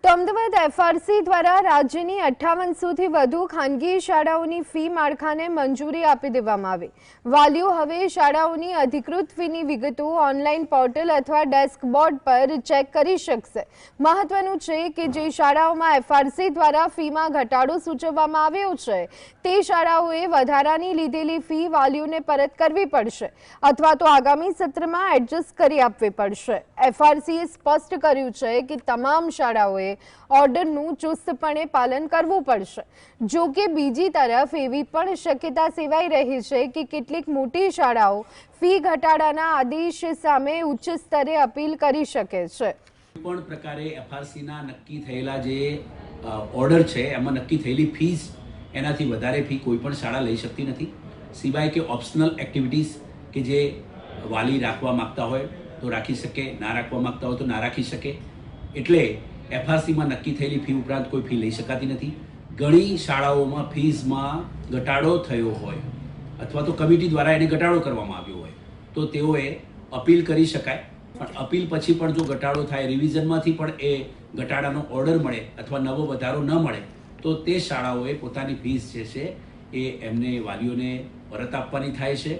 તો અમદાવાદ એફઆરસી દ્વારા રાજ્યની 5800થી વધુ ખાનગી શાળાઓની ફી માળખાને મંજૂરી આપી દેવામાં આવી। વાલીઓ હવે શાળાઓની અધિકૃત ફીની વિગતો ઓનલાઈન પોર્ટલ અથવા ડેસ્કબોર્ડ પર ચેક કરી શકશે। મહત્વનું છે કે જે શાળાઓમાં એફઆરસી દ્વારા ફીમાં ઘટાડો સૂચવવામાં આવ્યો છે તે શાળાઓએ વધારાની લીધેલી ફી વાલીઓને પરત કરવી પડશે અથવા તો આગામી સત્રમાં એડજસ્ટ કરી આપવી પડશે। એફઆરસીએ સ્પષ્ટ કર્યું છે કે તમામ શાળાઓએ ઓર્ડરનું ચુસ્તપણે પાલન કરવું પડશે। જો કે બીજી તરફ એવી પણ શક્યતા સેવાઈ રહી છે કે કેટલીક મોટી શાળાઓ ફી ઘટાડાના આદેશ સામે ઉચ્ચ સ્તરે અપીલ કરી શકે છે। પણ પ્રકારે એફઆરસીના નક્કી થયેલા જે ઓર્ડર છે એમાં નક્કી થયેલી ફીસ એનાથી વધારે ફી કોઈ પણ શાળા લઈ શકતી નથી, સિવાય કે ઓપ્શનલ એક્ટિવિટીઝ કે જે વાલી રાખવા માંગતા હોય તો રાખી શકે, ના રાખવા માંગતા હોય તો ના રાખી શકે। એટલે એફઆરસીમાં નક્કી થયેલી ફી ઉપરાંત કોઈ ફી લઈ શકાતી નથી। ઘણી શાળાઓમાં ફીઝમાં ઘટાડો થયો હોય અથવા તો કમિટી દ્વારા એને ઘટાડો કરવામાં આવ્યો હોય તો તેઓએ અપીલ કરી શકાય, પણ અપીલ પછી પણ જો ઘટાડો થાય, રિવિઝનમાંથી પણ એ ઘટાડાનો ઓર્ડર મળે અથવા નવો વધારો ન મળે તો તે શાળાઓએ પોતાની ફીસ જે છે એ એમને વાલીઓને પરત આપવાની થાય છે।